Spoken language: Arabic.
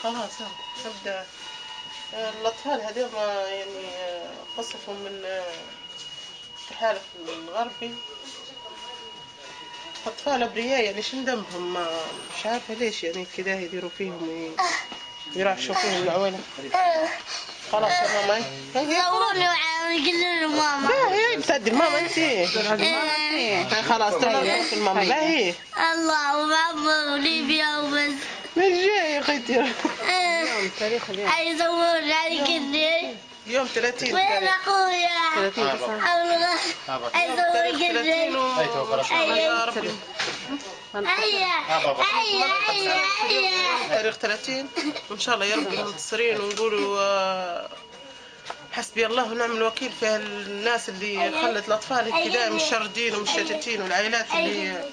خلاص نبدأ. الأطفال هذول يعني قصفوا من التحالف الغربي، أطفال أبرياء يعني شن ذنبهم؟ مش عارفة ليش يعني كده يديروا فيهم يرعشوا فيهم العويلة. خلاص يا ماما صوروا ويقولوا ماما. باهي بتدي الماما انتي. خلاص تمام الماما باهي. الله وماما وليبيا وبس. مش جاي يا اختي. اليوم تاريخ اليوم هيصوروا علي كده. يوم 30 وين اخويا؟ 30 هيصوروا كده. يا رب هيا هيا هيا هيا. تاريخ 30 وان شاء الله يربوا منتصرين ونقولوا حسبي الله ونعم الوكيل في الناس اللي خلت الاطفال كده مشردين ومشتتين والعائلات اللي